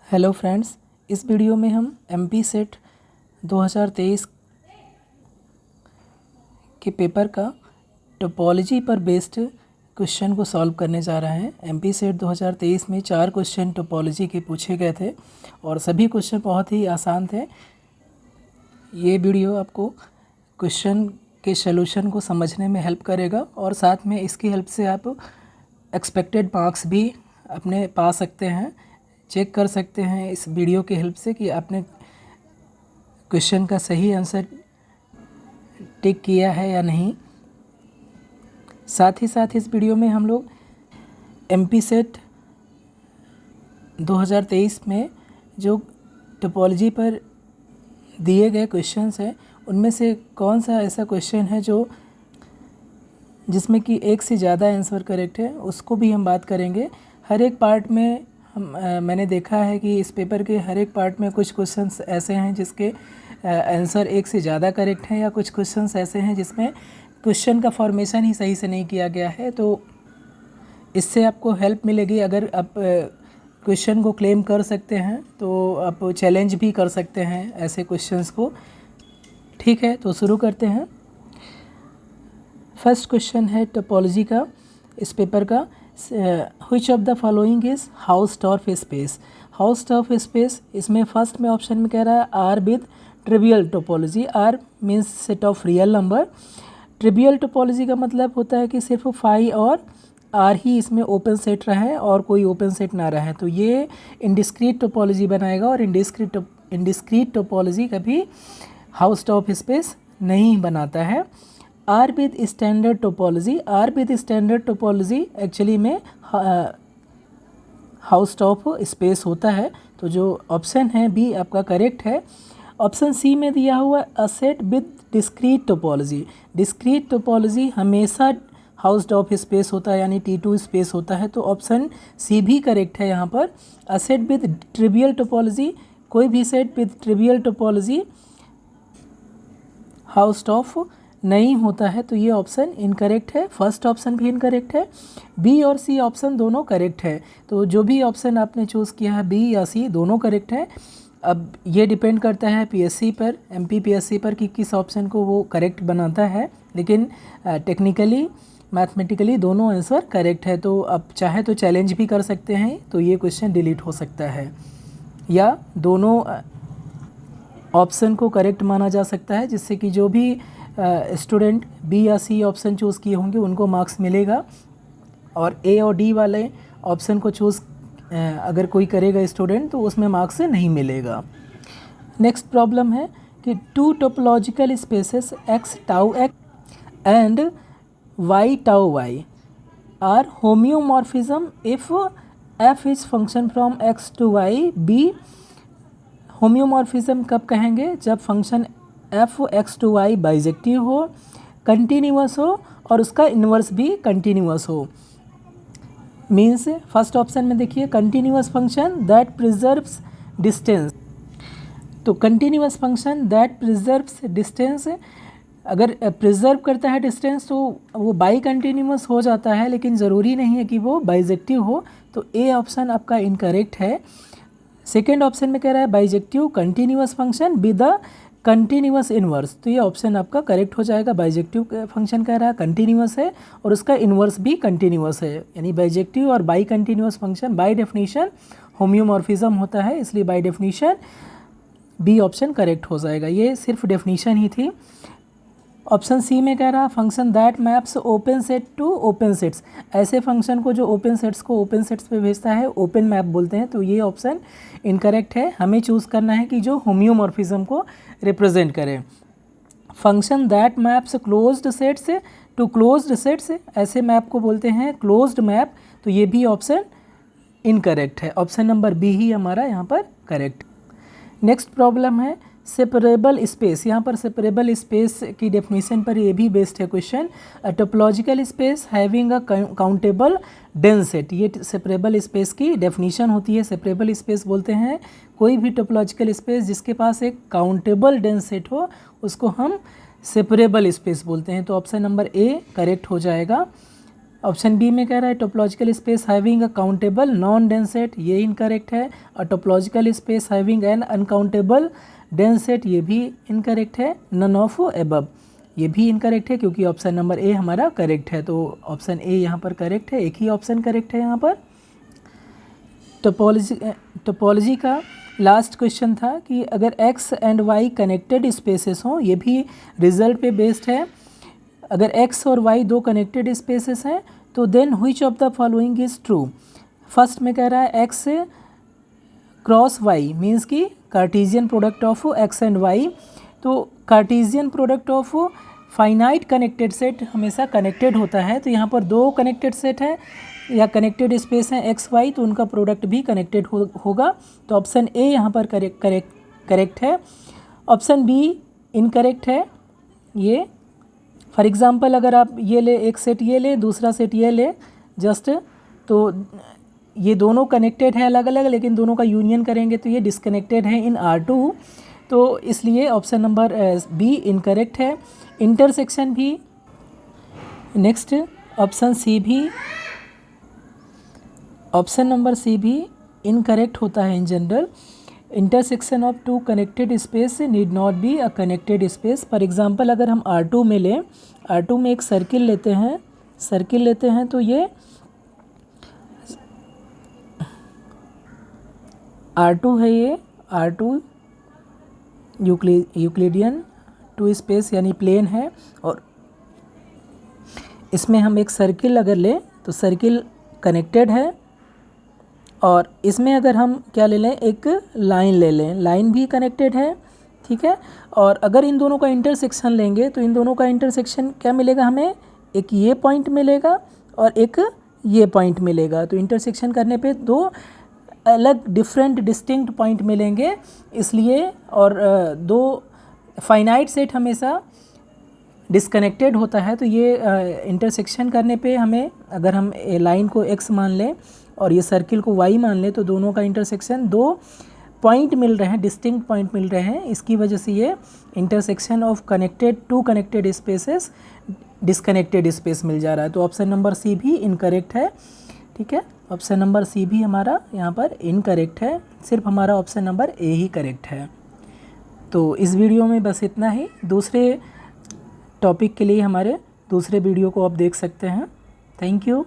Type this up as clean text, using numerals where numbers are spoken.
Hello friends, इस video में हम एमपी सेट 2023 के पेपर का टोपोलॉजी पर बेस्ड क्वेश्चन को सॉल्व करने जा रहे हैं। एमपी सेट 2023 में 4 क्वेश्चन टोपोलॉजी के पूछे गए थे और सभी क्वेश्चन बहुत ही आसान थे। ये वीडियो आपको क्वेश्चन के सॉल्यूशन को समझने में हेल्प करेगा और साथ में इसकी हेल्प से आप एक्सपेक्टेड मार्क्स भी अपने पा सकते हैं। चेक कर सकते हैं इस वीडियो की हेल्प से कि आपने क्वेश्चन का सही आंसर टिक किया है या नहीं। साथ ही साथ इस वीडियो में हम लोग एमपी सेट 2023 में जो टोपोलॉजी पर दिए गए क्वेश्चंस हैं उनमें से कौन सा ऐसा क्वेश्चन है जो जिसमें कि एक से ज़्यादा आंसर करेक्ट है, उसको भी हम बात करेंगे। हर एक पार्ट में मैंने देखा है कि इस पेपर के हर एक पार्ट में कुछ क्वेश्चंस ऐसे हैं जिसके आंसर एक से ज़्यादा करेक्ट हैं, या कुछ क्वेश्चंस ऐसे हैं जिसमें क्वेश्चन का फॉर्मेशन ही सही से नहीं किया गया है। तो इससे आपको हेल्प मिलेगी। अगर आप क्वेश्चन को क्लेम कर सकते हैं तो आप चैलेंज भी कर सकते हैं ऐसे क्वेश्चंस को। ठीक है, तो शुरू करते हैं। फर्स्ट क्वेश्चन है टोपोलॉजी का इस पेपर का। Which of the following is Hausdorff space. Hausdorff space इसमें फर्स्ट में ऑप्शन में कह रहा है R with trivial topology. R means set of real number. Trivial topology का मतलब होता है कि सिर्फ फाई और आर ही इसमें ओपन सेट रहे और कोई ओपन सेट ना रहे, तो ये इंडिस्क्रीट टोपोलॉजी बनाएगा। और इंडिस्क्रीट टोपोलॉजी कभी हाउसटॉर्फ स्पेस नहीं बनाता है। R with standard topology. R with standard topology actually में हाउसटॉर्फ स्पेस होता है। तो जो ऑप्शन है बी आपका करेक्ट है। ऑप्शन सी में दिया हुआ a set with discrete topology. Discrete topology हमेशा हाउसटॉर्फ स्पेस होता है, यानी T2 स्पेस होता है, तो ऑप्शन सी भी करेक्ट है यहाँ पर। A set with trivial topology, कोई भी सेट विद ट्रिवियल टोपोलॉजी हाउसटॉर्फ नहीं होता है, तो ये ऑप्शन इनकरेक्ट है। फर्स्ट ऑप्शन भी इनकरेक्ट है। बी और सी ऑप्शन दोनों करेक्ट है। तो जो भी ऑप्शन आपने चूज़ किया है बी या सी दोनों करेक्ट है। अब ये डिपेंड करता है पीएससी पर, एमपी पीएससी पर कि किस ऑप्शन को वो करेक्ट बनाता है, लेकिन टेक्निकली मैथमेटिकली दोनों आंसर करेक्ट है। तो अब चाहे तो चैलेंज भी कर सकते हैं, तो ये क्वेश्चन डिलीट हो सकता है, या दोनों ऑप्शन को करेक्ट माना जा सकता है, जिससे कि जो भी स्टूडेंट बी या सी ऑप्शन चूज़ किए होंगे उनको मार्क्स मिलेगा, और ए और डी वाले ऑप्शन को चूज़ अगर कोई करेगा स्टूडेंट तो उसमें मार्क्स नहीं मिलेगा। नेक्स्ट प्रॉब्लम है कि two topological spaces X tau X and Y tau Y are homeomorphism if F is function from X to Y. B homeomorphism कब कहेंगे? जब function F X to Y bijective हो, continuous हो और उसका inverse भी कंटिन्यूअस हो। Means first option में देखिए continuous function that preserves distance. तो continuous function that preserves distance, अगर प्रिजर्व करता है डिस्टेंस तो वो बाई कंटिन्यूअस हो जाता है, लेकिन ज़रूरी नहीं है कि वो बाइजेक्टिव हो। तो ए ऑप्शन आपका इनकरेक्ट है। सेकेंड ऑप्शन में कह रहा है bijective continuous function with the continuous inverse, तो ये ऑप्शन आपका करेक्ट हो जाएगा। बाइजेक्टिव फंक्शन कह रहा है कंटिन्यूअस है और उसका इन्वर्स भी कंटिन्यूअस है, यानी बाइजेक्टिव और bi continuous function by definition homeomorphism होता है, इसलिए by definition B option correct हो जाएगा। ये सिर्फ डेफिनेशन ही थी। ऑप्शन सी में कह रहा function that maps open set to open sets. ऐसे फंक्शन को जो ओपन सेट्स को ओपन सेट्स पे भेजता है ओपन मैप बोलते हैं, तो ये ऑप्शन इनकरेक्ट है। हमें चूज़ करना है कि जो होम्योमॉर्फिज्म को रिप्रेजेंट करे। Function that maps closed sets to closed sets, ऐसे मैप को बोलते हैं क्लोज्ड मैप, तो ये भी ऑप्शन इनकरेक्ट है। ऑप्शन नंबर बी ही हमारा यहाँ पर करेक्ट। नेक्स्ट प्रॉब्लम है सेपरेबल स्पेस। यहाँ पर सेपरेबल स्पेस की डेफिनेशन पर ये भी बेस्ड है question. Topological space having a countable dense set, ये सेपरेबल स्पेस की डेफिनेशन होती है। सेपरेबल स्पेस बोलते हैं कोई भी टोपोलॉजिकल स्पेस जिसके पास एक काउंटेबल डेंस सेट हो, उसको हम सेपरेबल स्पेस बोलते हैं। तो ऑप्शन नंबर ए करेक्ट हो जाएगा। ऑप्शन बी में कह रहा है topological space having a countable noun dense set, ये इनकरेक्ट है। और topological space having an uncountable dense set, ये भी इनकरेक्ट है। नन ऑफ एबव, ये भी इनकरेक्ट है क्योंकि ऑप्शन नंबर ए हमारा करेक्ट है। तो ऑप्शन ए यहाँ पर करेक्ट है, एक ही ऑप्शन करेक्ट है यहाँ पर। टोपोलॉजी का लास्ट क्वेश्चन था कि अगर X and Y connected spaces हों, ये भी रिजल्ट पे बेस्ड है। अगर एक्स और वाई दो कनेक्टेड स्पेसेस हैं तो then which of the following is true. First में कह रहा है एक्स क्रॉस वाई मीन्स कि Cartesian product of X and Y. तो Cartesian product of finite connected set हमेशा कनेक्टेड होता है। तो यहाँ पर दो कनेक्टेड सेट है या कनेक्टेड स्पेस हैं एक्स वाई, तो उनका प्रोडक्ट भी कनेक्टेड होगा। तो ऑप्शन ए यहाँ पर करेक्ट है। ऑप्शन बी इनकरेक्ट है। ये फॉर एग्ज़ाम्पल अगर आप ये ले, एक सेट ये ले, दूसरा सेट ये ले जस्ट, तो ये दोनों कनेक्टेड है अलग अलग, लेकिन दोनों का यूनियन करेंगे तो ये डिसकनेक्टेड है इन R2। तो इसलिए ऑप्शन नंबर बी इनकरेक्ट है। इंटरसेक्शन भी, नेक्स्ट ऑप्शन सी भी, ऑप्शन नंबर सी भी इनकरेक्ट होता है in general. Intersection of two connected space need not be a connected space. For example अगर हम R2 में लें, R2 में एक सर्किल लेते हैं तो ये R2 है, ये R2 यूक्लिडियन टू स्पेस यानी प्लेन है। और इसमें हम एक सर्किल अगर लें तो सर्किल कनेक्टेड है। और इसमें अगर हम क्या ले लें, एक लाइन ले लें, लाइन भी कनेक्टेड है, ठीक है। और अगर इन दोनों का इंटरसेक्शन लेंगे तो इन दोनों का इंटरसेक्शन क्या मिलेगा हमें, एक ये पॉइंट मिलेगा और एक ये पॉइंट मिलेगा। तो इंटरसेक्शन करने पे दो अलग डिफरेंट डिस्टिंक्ट पॉइंट मिलेंगे इसलिए। और दो फाइनाइट सेट हमेशा डिस्कनेक्टेड होता है। तो ये इंटरसेक्शन करने पे हमें, अगर हम लाइन को x मान लें और ये सर्किल को y मान लें, तो दोनों का इंटरसेक्शन दो पॉइंट मिल रहे हैं, डिस्टिंक्ट पॉइंट मिल रहे हैं। इसकी वजह से ये intersection of two connected spaces disconnected space मिल जा रहा है। तो ऑप्शन नंबर सी भी इनकरेक्ट है, ठीक है। ऑप्शन नंबर सी भी हमारा यहाँ पर इनकरेक्ट है, सिर्फ हमारा option number A he correct है। तो इस वीडियो में बस इतना ही। दूसरे टॉपिक के लिए हमारे दूसरे वीडियो को आप देख सकते हैं। Thank you.